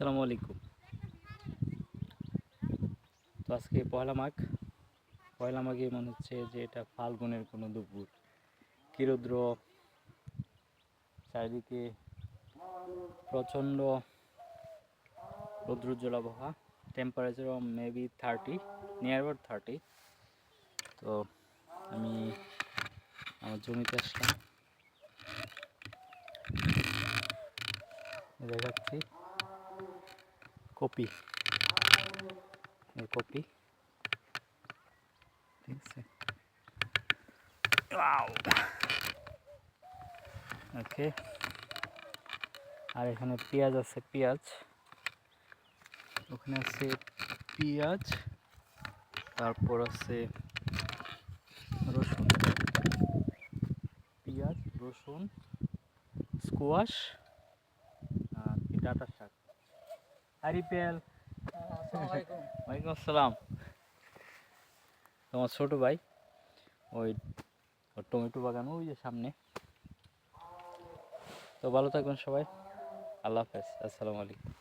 আসসালামু আলাইকুম। তো আজকে পয়লা মাঘে মনে হচ্ছে যে এটা ফাল্গুনের কোনো দুপুর। কি রৌদ্র, চারিদিকে প্রচণ্ড রৌদ্রোজ্জ্বল আবহাওয়া। টেম্পারেচারও মেবি 30, নিয়ার অ্যাবাউট 30। তো আমি আমার জমিতে আসলাম, দেখাচ্ছি কপি, কপি, ঠিক আছে। ওকে, আর এখানে পেঁয়াজ আছে, ওখানে আছে পেঁয়াজ, তারপর আছে রসুন, স্কোয়াশ, আর ডাঁটা শাক। আরিপেল, ওয়ালাইকুম আসসালাম। তোমার ছোট ভাই, ওই টমেটো বাগান ওই যে সামনে। তো ভালো থাকবেন সবাই, আল্লাহ হাফেজ, আসসালামু আলাইকুম।